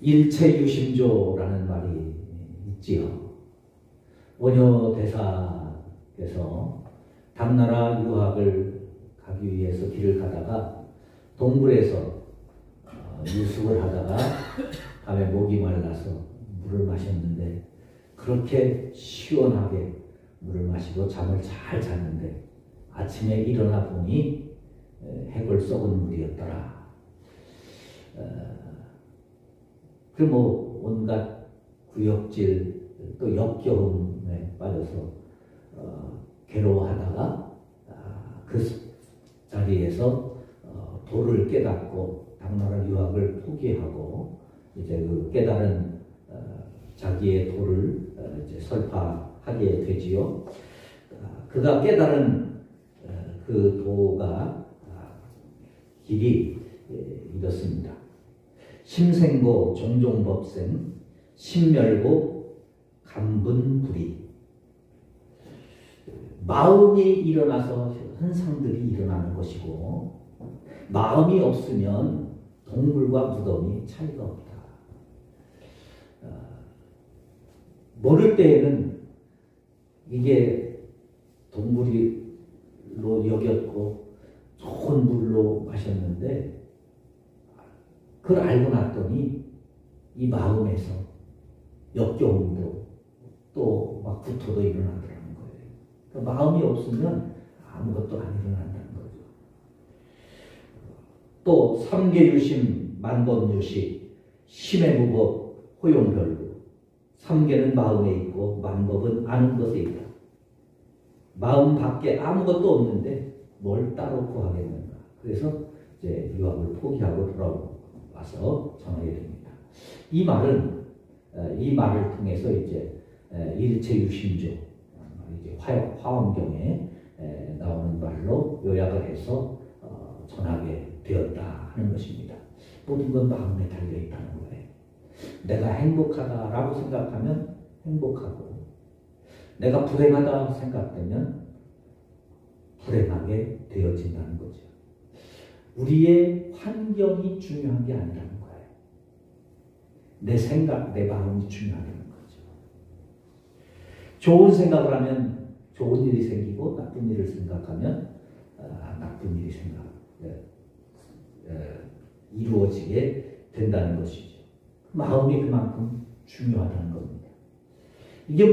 일체유심조라는 말이 있지요. 원효 대사께서 당나라 유학을 가기 위해서 길을 가다가 동굴에서 유숙을 하다가 밤에 목이 말라서 물을 마셨는데 그렇게 시원하게 물을 마시고 잠을 잘 잤는데 아침에 일어나 보니 해골 썩은 물이었더라. 그 뭐 온갖 구역질 또 역겨움에 빠져서 괴로워하다가 그 자리에서 도를 깨닫고 당나라 유학을 포기하고 이제 그 깨달은 자기의 도를 이제 설파하게 되지요. 그가 깨달은 그 도가 길이 이렇습니다. 심생고 종종법생 심멸고 감분불이. 마음이 일어나서 현상들이 일어나는 것이고 마음이 없으면 동물과 무덤이 차이가 없다. 모를 때에는 이게 동물로 여겼고 좋은 물로 마셨는데 그걸 알고 났더니 이 마음에서 역겨움도 또 막 구토도 일어나더라는 거예요. 그러니까 마음이 없으면 아무것도 안 일어난다는 거죠. 또 삼계유심 만법유식 심해무법 호용별구. 삼계는 마음에 있고 만법은 아는 것에 있다. 마음 밖에 아무것도 없는데 뭘 따로 구하겠는가. 그래서 이제 유학을 포기하고 돌아와서 전하게 됩니다. 이 말을 통해서 이제 일체유심조, 이제 화엄경에 나오는 말로 요약을 해서 전하게 되었다 하는 것입니다. 모든 건 마음에 달려 있다는 거예요. 내가 행복하다라고 생각하면 행복하고, 내가 불행하다 생각되면 불행하게 되어진다는 거죠. 우리의 환경이 중요한 게 아니라는 거예요. 내 생각, 내 마음이 중요하다는 거죠. 좋은 생각을 하면 좋은 일이 생기고 나쁜 일을 생각하면 나쁜 일이 이루어지게 된다는 것이죠. 마음이 그만큼 중요하다는 겁니다. 이게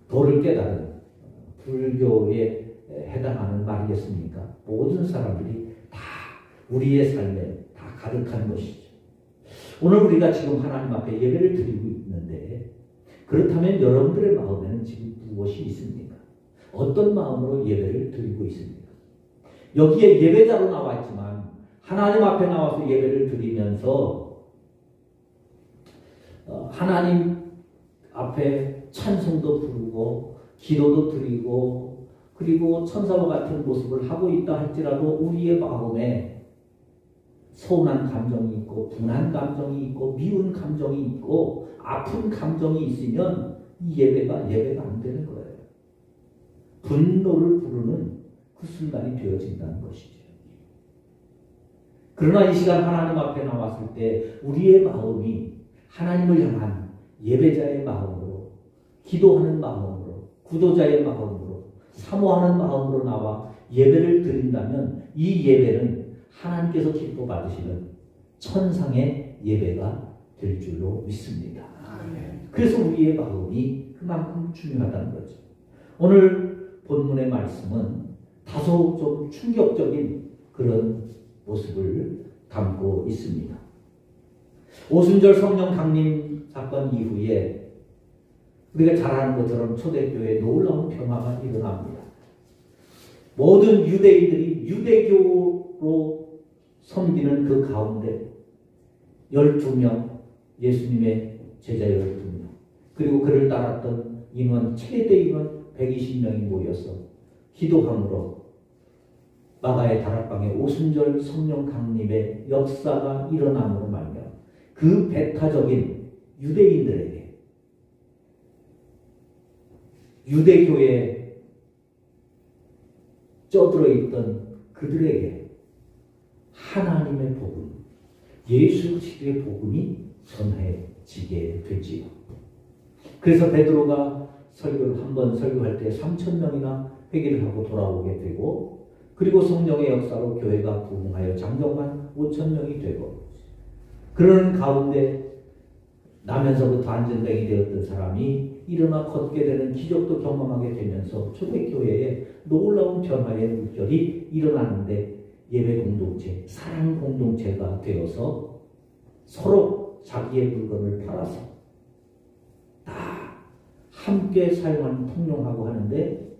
도를 깨달은 불교에 해당하는 말이겠습니까? 모든 사람들이 다 우리의 삶에 다 가득한 것이죠. 오늘 우리가 지금 하나님 앞에 예배를 드리고 있는데 그렇다면 여러분들의 마음에는 지금 무엇이 있습니까? 어떤 마음으로 예배를 드리고 있습니까? 여기에 예배자로 나와 있지만 하나님 앞에 나와서 예배를 드리면서 하나님 앞에 찬송도 부르고 기도도 드리고 그리고 천사와 같은 모습을 하고 있다 할지라도 우리의 마음에 서운한 감정이 있고 분한 감정이 있고 미운 감정이 있고 아픈 감정이 있으면 이 예배가 안 되는 거예요. 분노를 부르는 그 순간이 되어진다는 것이죠. 그러나 이 시간 하나님 앞에 나왔을 때 우리의 마음이 하나님을 향한 예배자의 마음으로, 기도하는 마음으로, 구도자의 마음으로, 사모하는 마음으로 나와 예배를 드린다면 이 예배는 하나님께서 기뻐 받으시는 천상의 예배가 될 줄로 믿습니다. 그래서 우리의 마음이 그만큼 중요하다는 거죠. 오늘 본문의 말씀은 다소 좀 충격적인 그런 모습을 담고 있습니다. 오순절 성령 강림 사건 이후에 우리가 잘 아는 것처럼 초대교회에 놀라운 변화가 일어납니다. 모든 유대인들이 유대교로 섬기는 그 가운데 12명, 예수님의 제자 12명, 그리고 그를 따랐던 인원, 최대 인원 120명이 모여서 기도함으로 마가의 다락방에 오순절 성령 강림의 역사가 일어남으로 말미암아 그 배타적인 유대인들에게, 유대교에 쪄들어 있던 그들에게 하나님의 복음, 예수 그리스도의 복음이 전해지게 되지요. 그래서 베드로가 설교를 한 번 설교할 때 3,000명이나 회개를 하고 돌아오게 되고, 그리고 성령의 역사로 교회가 부흥하여 장정만 5,000명이 되고, 그러는 가운데 나면서부터 안전뱅이 되었던 사람이 일어나 걷게 되는 기적도 경험하게 되면서 초대교회에 놀라운 변화의 물결이 일어나는데, 예배 공동체, 사랑 공동체가 되어서 서로 자기의 물건을 팔아서 다 함께 사용하는, 통용하고 하는데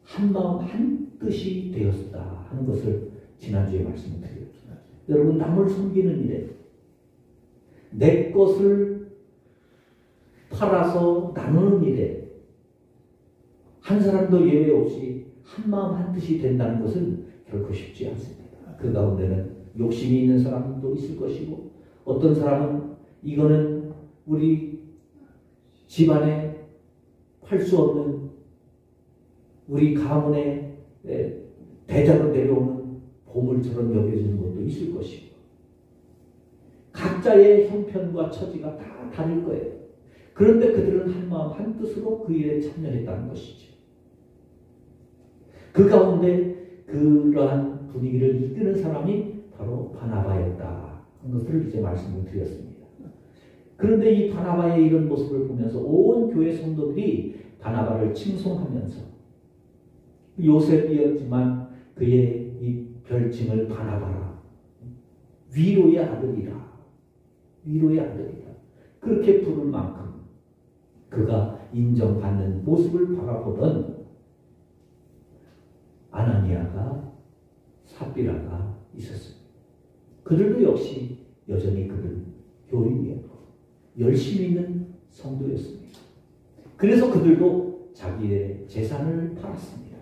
한마음 한뜻이 되었다 하는 것을 지난주에 말씀을 드렸습니다. 여러분, 남을 섬기는 일에 내 것을 팔아서 나누는 일에 한 사람도 예외 없이 한마음 한뜻이 된다는 것은 결코 쉽지 않습니다. 그 가운데는 욕심이 있는 사람도 있을 것이고, 어떤 사람은 이거는 우리 집안에 팔 수 없는, 우리 가문의 대자로 내려오는 보물처럼 여겨지는 것도 있을 것이고, 각자의 형편과 처지가 다 다를 거예요. 그런데 그들은 한마음 한뜻으로 그 일에 참여했다는 것이죠. 그 가운데 그러한 분위기를 이끄는 사람이 바로 바나바였다 하는 것을 이제 말씀을 드렸습니다. 그런데 이 바나바의 이런 모습을 보면서 온 교회 성도들이 바나바를 칭송하면서, 요셉이었지만 그의 이 별칭을 바나바라, 위로의 아들이라, 위로의 아들이라, 그렇게 부를 만큼 그가 인정받는 모습을 바라보던 아나니아가, 삽비라가 있었습니다. 그들도 역시 여전히 그들은 교인이었고 열심히 있는 성도였습니다. 그래서 그들도 자기의 재산을 팔았습니다.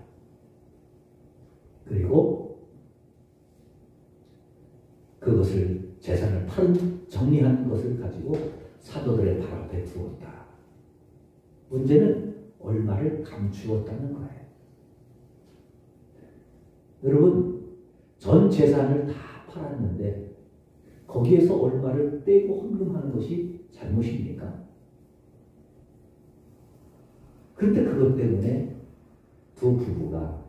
그리고 그것을, 재산을 정리한 것을 가지고 사도들의 발 앞에 두었다. 문제는 얼마를 감추었다는 거예요. 여러분, 전 재산을 다 팔았는데 거기에서 얼마를 떼고 헌금하는 것이 잘못입니까? 그런데 그것 때문에 두 부부가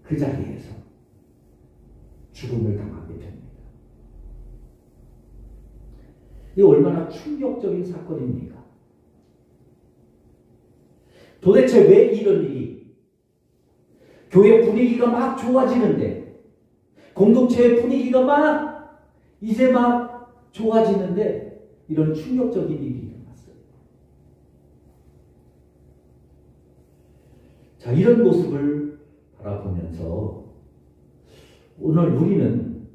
그 자리에서 죽음을 당하게 됩니다. 이게 얼마나 충격적인 사건입니까? 도대체 왜 이런 일이, 교회 분위기가 막 좋아지는데, 공동체의 분위기가 이제 막 좋아지는데 이런 충격적인 일이 일어났어요. 자, 이런 모습을 바라보면서 오늘 우리는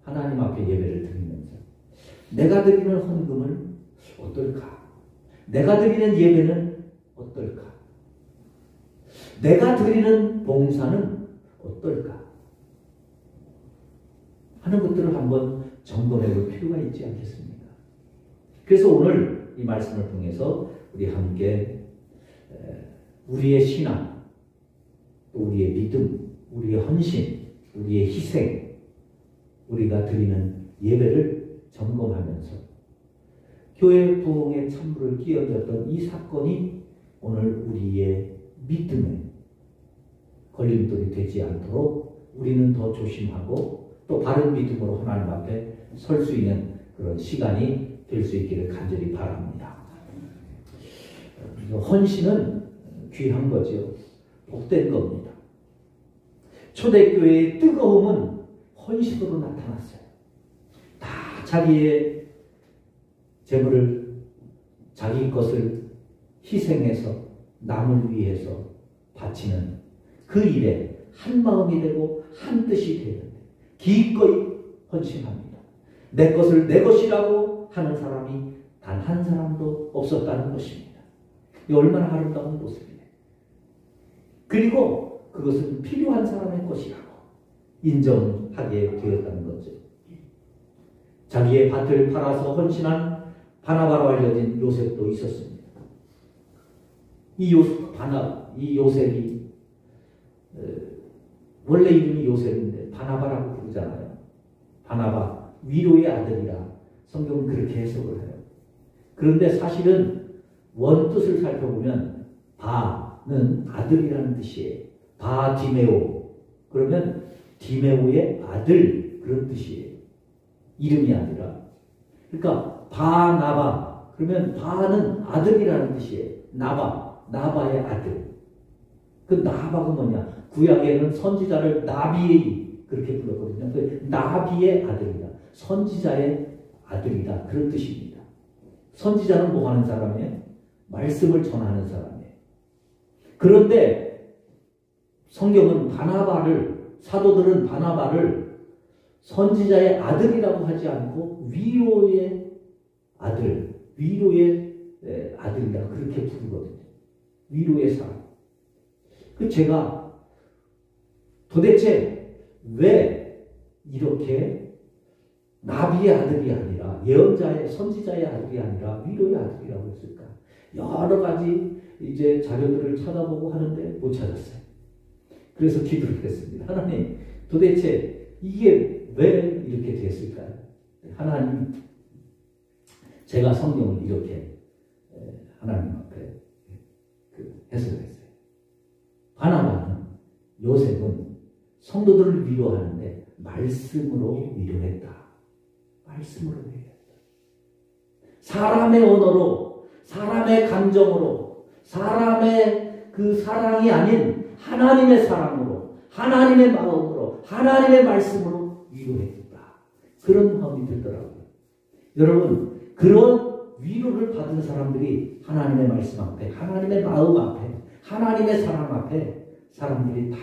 하나님 앞에 예배를 드리면서 내가 드리는 헌금은 어떨까? 내가 드리는 예배는 어떨까? 내가 드리는 봉사는 어떨까? 하는 것들을 한번 점검해 볼 필요가 있지 않겠습니까? 그래서 오늘 이 말씀을 통해서 우리 함께 우리의 신앙, 우리의 믿음, 우리의 헌신, 우리의 희생, 우리가 드리는 예배를 점검하면서 교회 부흥의 찬물을 끼얹었던 이 사건이 오늘 우리의 믿음에 걸림돌이 되지 않도록 우리는 더 조심하고 또 바른 믿음으로 하나님 앞에 설 수 있는 그런 시간이 될 수 있기를 간절히 바랍니다. 헌신은 귀한 거죠. 복된 겁니다. 초대교회의 뜨거움은 헌신으로 나타났어요. 다 자기의 재물을, 자기 것을 희생해서 남을 위해서 바치는 그 일에 한 마음이 되고 한 뜻이 되는데 기꺼이 헌신합니다. 내 것을 내 것이라고 하는 사람이 단 한 사람도 없었다는 것입니다. 이 얼마나 아름다운 모습이에요. 그리고 그것은 필요한 사람의 것이라고 인정하게 되었다는 거죠. 자기의 밭을 팔아서 헌신한 바나바로 알려진 요셉도 있었습니다. 이 요셉이 원래 이름이 요셉인데 바나바라고 부르잖아요. 바나바, 위로의 아들이라 성경은 그렇게 해석을 해요. 그런데 사실은 원뜻을 살펴보면 바는 아들이라는 뜻이에요. 바디메오. 그러면 디메오의 아들 그런 뜻이에요. 이름이 아니라. 그러니까 바나바. 그러면 바는 아들이라는 뜻이에요. 나바의 아들. 그 나바가 뭐냐? 구약에는 선지자를 나비 그렇게 불렀거든요. 그 나비의 아들이다. 선지자의 아들이다. 그런 뜻입니다. 선지자는 뭐 하는 사람이에요? 말씀을 전하는 사람이에요. 그런데 성경은 사도들은 바나바를 선지자의 아들이라고 하지 않고 위로의 아들이라 그렇게 부르거든요. 위로의 사람. 제가 도대체 왜 이렇게 나비의 아들이 아니라 선지자의 아들이 아니라 위로의 아들이라고 했을까? 여러 가지 이제 자료들을 찾아보고 하는데 못 찾았어요. 그래서 기도를 했습니다. 하나님, 도대체 이게 왜 이렇게 됐을까요? 하나님, 제가 성경을 이렇게 하나님 앞에 해석을 했어요. 바나바는, 요셉은 성도들을 위로하는데 말씀으로 위로했다. 말씀으로 위로했다. 사람의 언어로, 사람의 감정으로, 사람의 그 사랑이 아닌 하나님의 사랑으로, 하나님의 마음으로, 하나님의 말씀으로 위로했다. 그런 마음이 들더라고요. 여러분, 그런 위로를 받은 사람들이 하나님의 말씀 앞에, 하나님의 마음 앞에, 하나님의 사랑 앞에 사람들이 다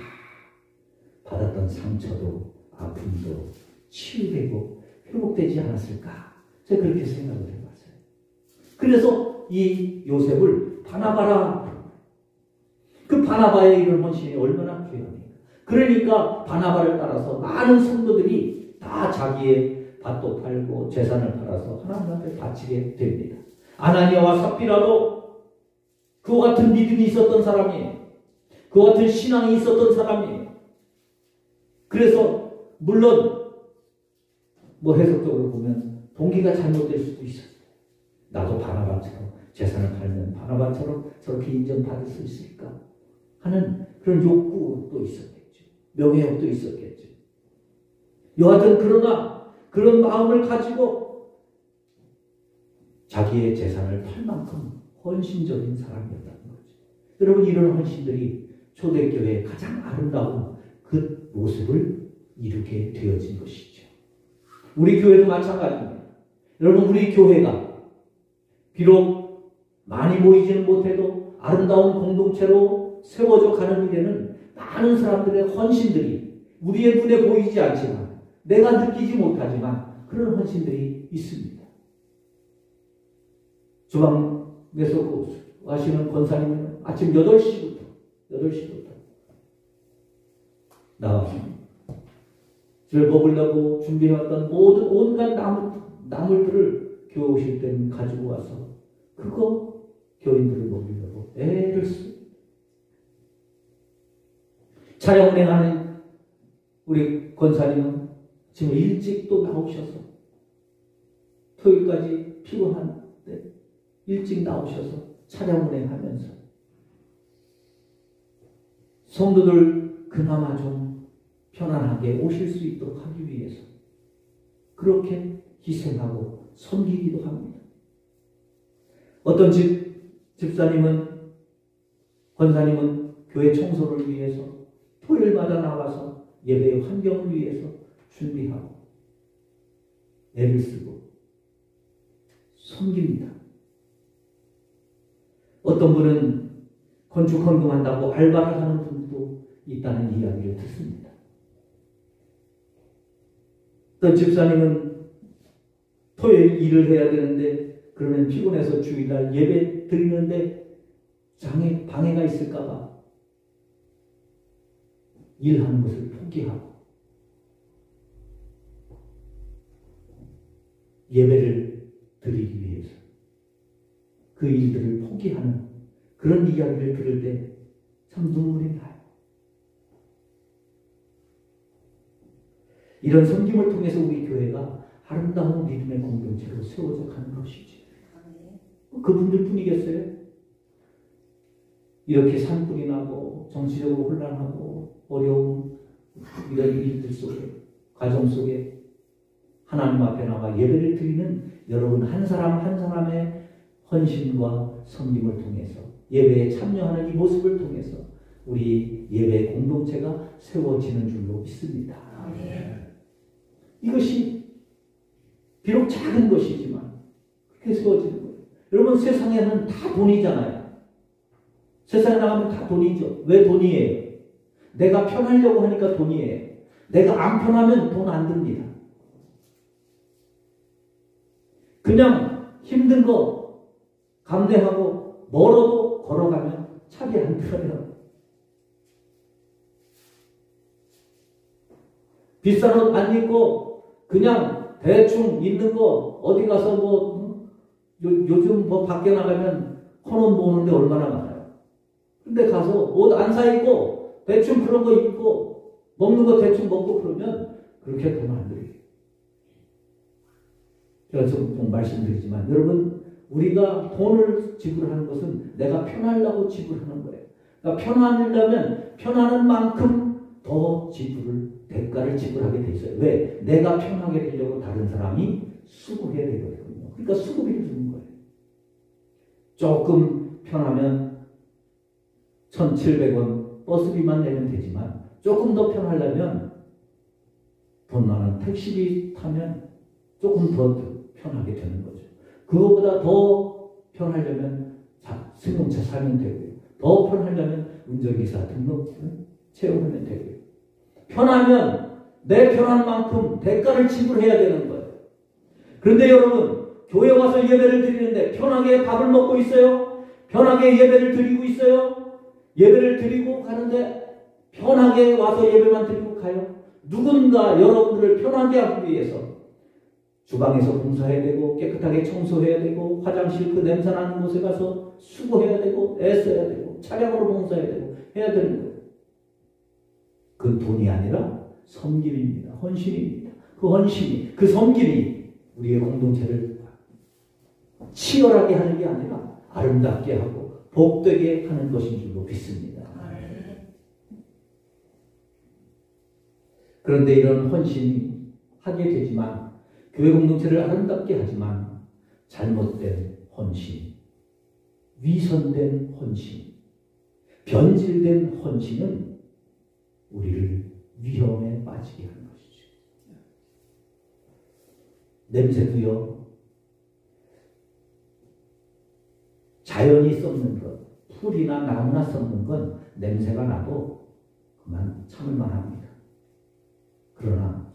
받았던 상처도 아픔도 치유되고 회복되지 않았을까? 제가 그렇게 생각을 해봤어요. 그래서 이 요셉을 바나바라, 그 바나바의 이런 헌신이 얼마나 귀합니까? 그러니까 바나바를 따라서 많은 성도들이 다 자기의 밭도 팔고 재산을 팔아서 하나님 앞에 바치게 됩니다. 아나니아와 삽비라도 그와 같은 믿음이 있었던 사람이에요. 그와 같은 신앙이 있었던 사람이에요. 그래서 물론 뭐 해석적으로 보면 동기가 잘못될 수도 있었어요. 나도 바나바처럼 재산을 팔면 바나바처럼 저렇게 인정받을 수 있을까 하는 그런 욕구도 있었겠죠. 명예욕도 있었겠죠. 여하튼 그러나 그런 마음을 가지고 자기의 재산을 팔 만큼 헌신적인 사람이었다는 거죠. 여러분, 이런 헌신들이 초대교회의 가장 아름다운 그 모습을 이루게 되어진 것이죠. 우리 교회도 마찬가지입니다. 여러분, 우리 교회가 비록 많이 모이지는 못해도 아름다운 공동체로 세워져 가는 일에는 많은 사람들의 헌신들이 우리의 눈에 보이지 않지만, 내가 느끼지 못하지만 그런 헌신들이 있습니다. 주방에서 하시는 권사님은 아침 8시부터 나와서 집을 먹으려고 준비해왔던 모든 온갖 나물들을 교회 오실 때는 가지고 와서 그거 교인들을 먹이려고 애를 씁니다. 차량 운행하는 우리 권사님은 지금 일찍 또 나오셔서 토요일까지 피곤한데 일찍 나오셔서 차량 운행하면서 성도들 그나마 좀 편안하게 오실 수 있도록 하기 위해서 그렇게 희생하고 섬기기도 합니다. 어떤 집사님은, 권사님은 교회 청소를 위해서 토요일마다 나와서 예배의 환경을 위해서 준비하고 애를 쓰고 섬깁니다. 어떤 분은 건축 헌금한다고 알바를 하는 분도 있다는 이야기를 듣습니다. 어떤 집사님은 토요일 일을 해야 되는데 그러면 피곤해서 주일날 예배 드리는데 방해가 있을까봐 일하는 것을 포기하고 예배를 드리기 위해서 그 일들을 포기하는 그런 이야기를 들을 때 참 눈물이 나요. 이런 섬김을 통해서 우리 교회가 아름다운 믿음의 공동체로 세워져 가는 것이지. 그분들 뿐이겠어요? 이렇게 산불이 나고 정치적으로 혼란하고 어려운 이런 일들 속에, 가정 속에 하나님 앞에 나가 예배를 드리는 여러분 한 사람 한 사람의 헌신과 섬김을 통해서, 예배에 참여하는 이 모습을 통해서 우리 예배 공동체가 세워지는 줄로 믿습니다. 이것이 비록 작은 것이지만 그렇게 세워지는 거예요. 여러분, 세상에는 다 돈이잖아요. 세상에 나가면 다 돈이죠. 왜 돈이에요? 내가 편하려고 하니까 돈이에요. 내가 안 편하면 돈 안 듭니다. 그냥 힘든 거 감내하고 멀어도 걸어가면 차비 안 들어요. 비싼 옷 안 입고 그냥 대충 있는 거 어디 가서 요즘 밖에 나가면 1,000원 모으는데 얼마나 많아요. 근데 가서 옷 안 사 입고 대충 그런 거 입고 먹는 거 대충 먹고 그러면 그렇게 돈 안 들여요. 제가 좀 말씀드리지만 여러분, 우리가 돈을 지불하는 것은 내가 편하려고 지불하는 거예요. 그러니까 편하려면 편하는 만큼 더 대가를 지불하게 돼 있어요. 왜? 내가 편하게 되려고 다른 사람이 수고해야 되거든요. 그러니까 수고비를 주는 거예요. 조금 편하면 1,700원 버스비만 내면 되지만 조금 더 편하려면 돈 많은 택시비 타면 조금 더 편하게 되는 거죠. 그거보다 더 편하려면 승용차 사면 되고요. 더 편하려면 운전기사 등록 채용하면 되고요. 편하면 내 편한 만큼 대가를 지불해야 되는 거예요. 그런데 여러분, 교회 와서 예배를 드리는데 편하게 밥을 먹고 있어요? 편하게 예배를 드리고 있어요? 예배를 드리고 가는데 편하게 와서 예배만 드리고 가요? 누군가 여러분들을 편하게 하기 위해서 주방에서 봉사해야 되고 깨끗하게 청소해야 되고 화장실 그 냄새나는 곳에 가서 수고해야 되고 애써야 되고 차량으로 봉사해야 되고 해야 되는 거예요. 그 돈이 아니라 섬김입니다. 헌신입니다. 그 헌신이, 그 섬김이 우리의 공동체를 치열하게 하는 게 아니라 아름답게 하고 복되게 하는 것인 줄로 믿습니다. 그런데 이런 헌신이 하게 되지만, 교회 공동체를 아름답게 하지만 잘못된 헌신, 위선된 헌신, 변질된 헌신은 우리를 위험에 빠지게 하는 것이죠. 냄새도요, 자연이 썩는 것, 풀이나 나무나 썩는 건 냄새가 나도 그만 참을만 합니다. 그러나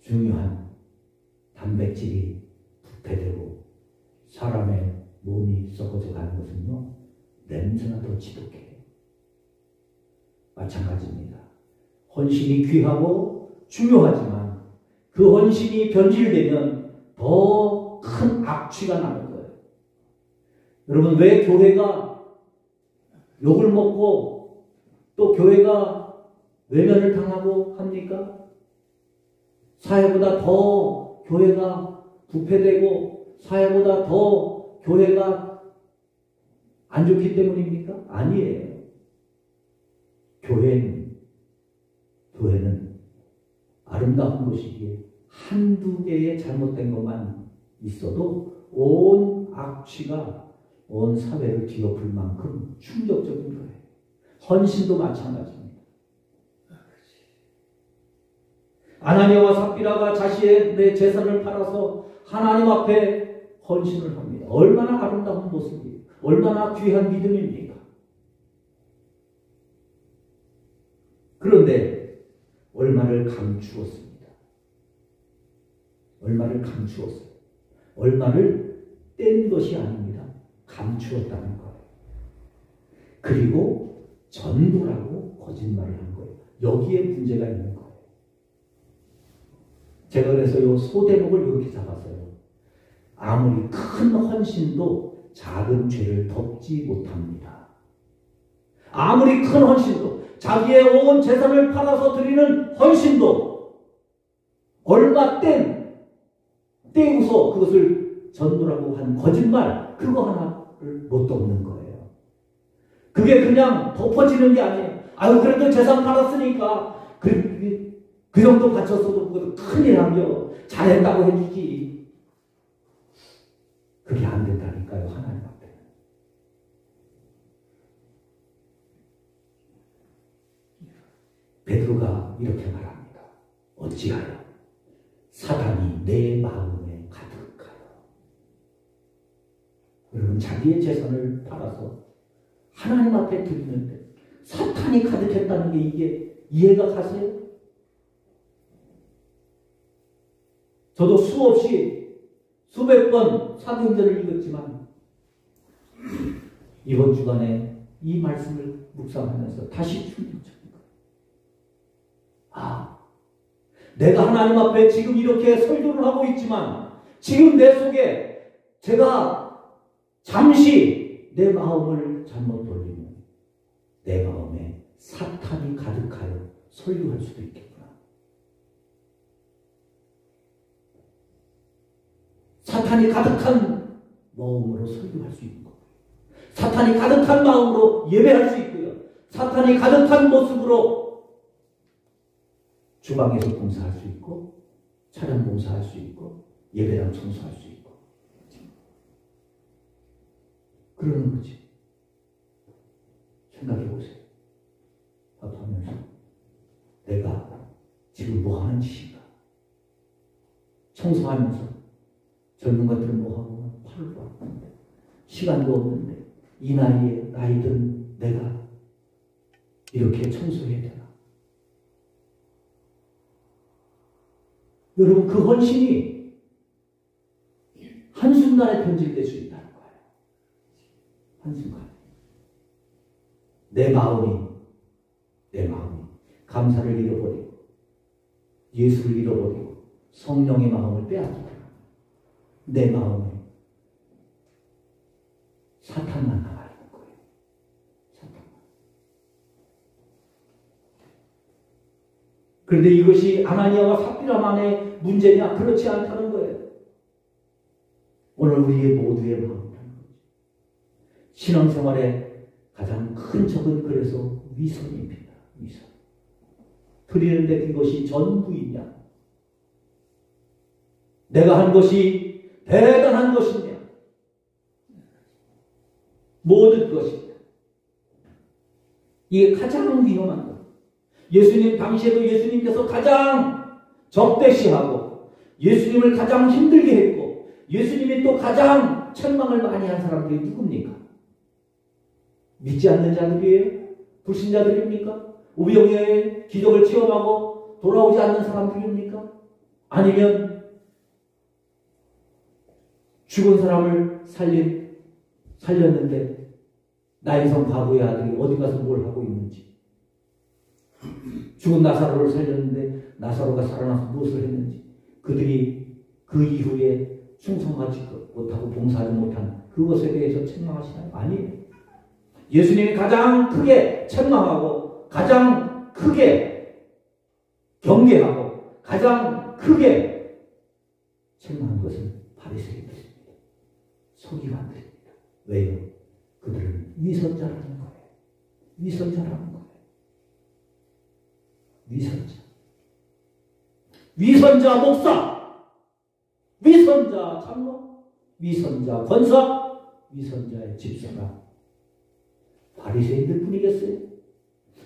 중요한 단백질이 부패되고 사람의 몸이 썩어져 가는 것은요, 냄새가 더 지독해요. 마찬가지입니다. 헌신이 귀하고 중요하지만 그 헌신이 변질되면 더 큰 악취가 나는 거예요. 여러분, 왜 교회가 욕을 먹고 또 교회가 외면을 당하고 합니까? 사회보다 더 교회가 부패되고 사회보다 더 교회가 안 좋기 때문입니까? 아니에요. 교회는 아름다운 것이기에 한두 개의 잘못된 것만 있어도 온 악취가 온 사회를 뒤엎을 만큼 충격적인 거예요. 헌신도 마찬가지입니다. 아나니아와 삽비라가 자신의 재산을 팔아서 하나님 앞에 헌신을 합니다. 얼마나 아름다운 모습이에요. 얼마나 귀한 믿음입니까? 그런데 얼마를 감추었습니다. 얼마를 감추었어요. 얼마를 뗀 것이 아닙니다. 감추었다는 거예요. 그리고 전부라고 거짓말을 한 거예요. 여기에 문제가 있는 거예요. 제가 그래서 이 소대목을 이렇게 잡았어요. 아무리 큰 헌신도 작은 죄를 덮지 못합니다. 아무리 큰 헌신도, 자기의 온 재산을 팔아서 드리는 헌신도 얼마 떼우서 그것을 전도라고 한 거짓말, 그거 하나를 못 덮는 거예요. 그게 그냥 덮어지는 게 아니에요. 아유, 그래도 재산 팔았으니까 그 정도 바쳤어도 그것도 큰일 하며 잘했다고 해주지. 그게 안 된다니까요, 하나님 앞에. 베드로가 이렇게 말합니다. 어찌하여 사단이 내 마음에 가득하여. 여러분, 자기의 재산을 팔아서 하나님 앞에 드리는데 사탄이 가득했다는 게 이게 이해가 가세요? 저도 수백 번 사도행전을 읽었지만 이번 주간에 이 말씀을 묵상하면서 다시 충격적인 거예요. 아, 내가 하나님 앞에 지금 이렇게 설교를 하고 있지만 지금 내 속에 제가 잠시 내 마음을 잘못 돌리면 내 마음에 사탄이 가득하여 설교할 수도 있겠구나. 사탄이 가득한 마음으로 설교할 수 있는 거고요. 사탄이 가득한 마음으로 예배할 수 있고요. 사탄이 가득한 모습으로 주방에서 봉사할 수 있고 차량 봉사할 수 있고 예배당 청소할 수 있고 그러는 거지. 생각해 보세요. 밥하면서 내가 지금 뭐 하는 짓인가? 청소하면서 젊은 것들은 뭐 하고 팔도 아픈데 시간도 없는데 이 나이에 나이든 내가 이렇게 청소해야 되나? 여러분, 그 헌신이 한순간에 변질될 수 있다는 거예요. 한순간에. 내 마음이 감사를 잃어버리고 예수를 잃어버리고 성령의 마음을 빼앗기고 내 마음에 사탄만 남아있는 거예요. 사탄만. 그런데 이것이 아나니아와 삽비라만의 문제냐? 그렇지 않다는 거예요. 오늘 우리의 모두의 마음이라는 거죠. 신앙생활의 가장 큰 적은 그래서 위선입니다. 위선. 드리는데 그것이 전부이냐? 내가 한 것이 대단한 것이냐? 모든 것이냐? 이게 가장 위험한 것. 예수님 당시에도 예수님께서 가장 적대시하고 예수님을 가장 힘들게 했고 예수님이 또 가장 책망을 많이 한 사람들이 누굽니까? 믿지 않는 자들이에요? 불신자들입니까? 우병우의 기적을 체험하고 돌아오지 않는 사람들입니까? 아니면 죽은 사람을 살렸는데 나인성 과부의 아들이 어디 가서 뭘 하고 있는지, 죽은 나사로를 살렸는데 나사로가 살아나서 무엇을 했는지, 그들이 그 이후에 충성하지 못하고 봉사하지 못한 그것에 대해서 책망하시나요? 아니에요. 예수님이 가장 크게 책망하고 가장 크게 경계하고 가장 크게 책망한 것은 바리새인들입니다. 서기관들입니다. 왜요? 그들은 위선자라는 거예요. 위선자라는 거예요. 위선자. 위선자 목사, 위선자 장로, 위선자 권사, 위선자의 집사가 바리새인들 뿐이겠어요?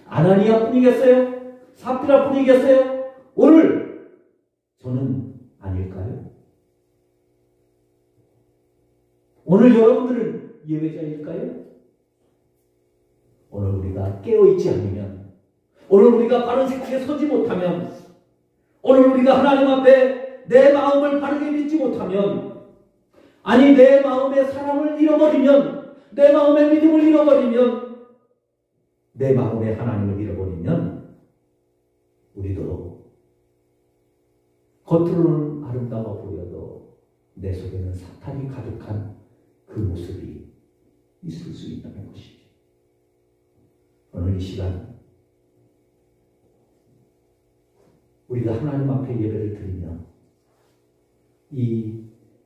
아나니아 뿐이겠어요? 삽비라 뿐이겠어요? 오늘 저는 아닐까요? 오늘 여러분들은 예외자일까요? 오늘 우리가 깨어있지 않으면, 오늘 우리가 바른 생각에 서지 못하면, 오늘 우리가 하나님 앞에 내 마음을 바르게 믿지 못하면, 아니 내 마음의 사랑을 잃어버리면, 내 마음의 믿음을 잃어버리면, 내 마음의 하나님을 잃어버리면 우리도 겉으로는 아름다워 보여도 내 속에는 사탄이 가득한 그 모습이 있을 수 있다는 것이죠. 오늘 이 시간 우리가 하나님 앞에 예배를 드리며 이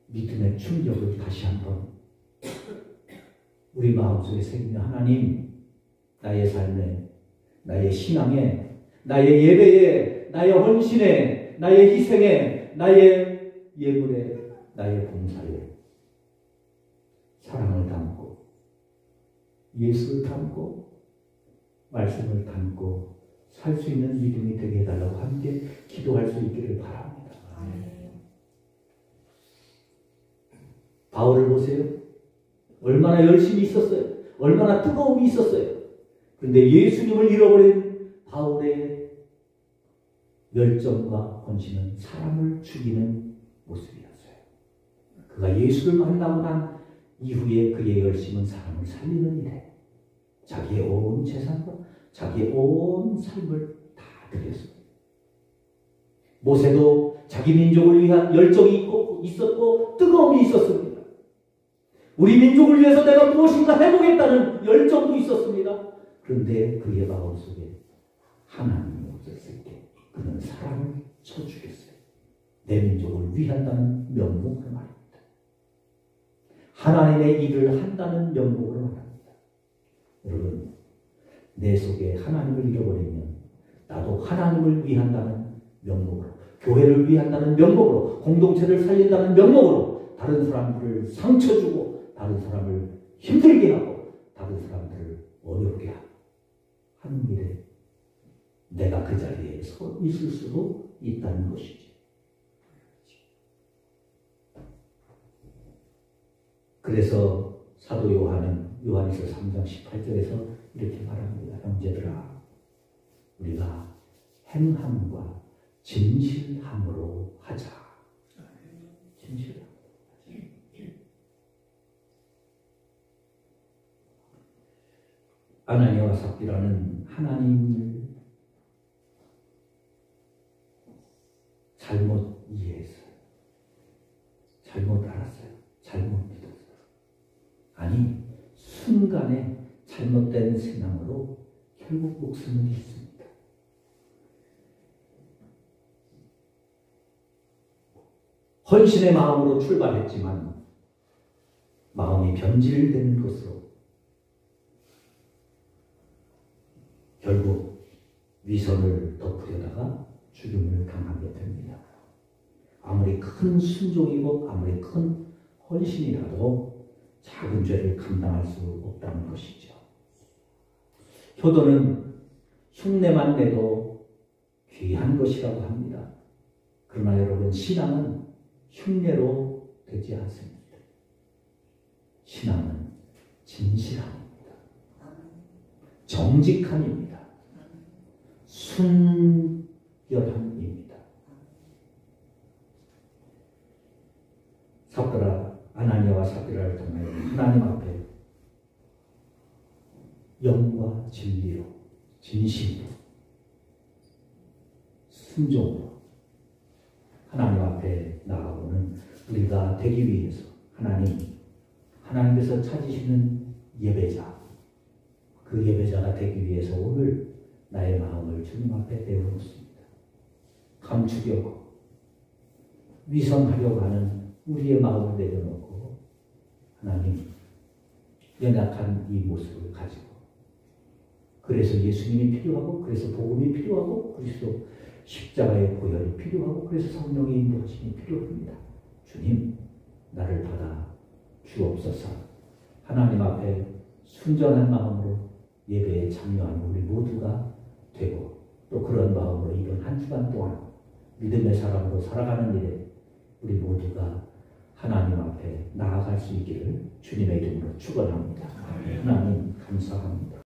믿음의 충격을 다시 한번 우리 마음속에 새기며 하나님, 나의 삶에, 나의 신앙에, 나의 예배에, 나의 헌신에, 나의 희생에, 나의 예물에, 나의 봉사에 사랑을 담고 예수를 담고 말씀을 담고 살 수 있는 믿음이 되게 해달라고 함께 기도할 수 있기를 바랍니다. 바울을 보세요. 얼마나 열심히 있었어요. 얼마나 뜨거움이 있었어요. 그런데 예수님을 잃어버린 바울의 열정과 헌신은 사람을 죽이는 모습이었어요. 그가 예수를 만나고 난 이후에 그의 열심은 사람을 살리는 일에 자기의 온 재산과 자기의 온 삶을 다 드렸습니다. 모세도 자기 민족을 위한 열정이 있었고 뜨거움이 있었습니다. 우리 민족을 위해서 내가 무엇인가 해보겠다는 열정도 있었습니다. 그런데 그의 마음 속에 하나님이 없었을 때 그는 사람을 쳐 죽였어요. 내 민족을 위한다는 명목을 말합니다. 하나님의 일을 한다는 명목을 말합니다. 여러분, 내 속에 하나님을 잃어버리면 나도 하나님을 위한다는 명목으로, 교회를 위한다는 명목으로, 공동체를 살린다는 명목으로 다른 사람들을 상처 주고 다른 사람을 힘들게 하고 다른 사람들을 어렵게 하는 일에 내가 그 자리에 서 있을 수도 있다는 것이죠. 그래서 사도 요한은 요한일서 3장 18절에서 이렇게 말합니다. 형제들아, 우리가 행함과 진실함으로 하자. 진실함. 아나니아와 삽비라는 하나님을 잘못 이해했어요. 잘못 알았어요. 잘못 믿었어요. 아니, 순간에 잘못된 신앙으로 결국 목숨을 잃습니다. 헌신의 마음으로 출발했지만 마음이 변질되는 것으로 결국 위선을 덮으려다가 죽음을 당하게 됩니다. 아무리 큰 순종이고 아무리 큰 헌신이라도 작은 죄를 감당할 수 없다는 것이죠. 효도는 흉내만 내도 귀한 것이라고 합니다. 그러나 여러분, 신앙은 흉내로 되지 않습니다. 신앙은 진실함입니다. 정직함입니다. 순결함입니다. 아나니아와 삽비라를 통하여 하나님 앞에 영과 진리로, 진심으로, 순종으로 하나님 앞에 나아오는 우리가 되기 위해서 하나님께서 찾으시는 예배자, 그 예배자가 되기 위해서 오늘 나의 마음을 주님 앞에 내어놓습니다. 감추려고, 위선하려고 하는 우리의 마음을 내려놓고 하나님, 연약한 이 모습을 가지고, 그래서 예수님이 필요하고, 그래서 복음이 필요하고, 그리스도 십자가의 보혈이 필요하고, 그래서 성령의 인도하심이 필요합니다. 주님, 나를 받아 주옵소서. 하나님 앞에 순전한 마음으로 예배에 참여하는 우리 모두가 되고, 또 그런 마음으로 이번 한 주간 동안 믿음의 사람으로 살아가는 일에 우리 모두가 하나님 앞에 나아갈 수 있기를 주님의 이름으로 축원합니다. 하나님 감사합니다.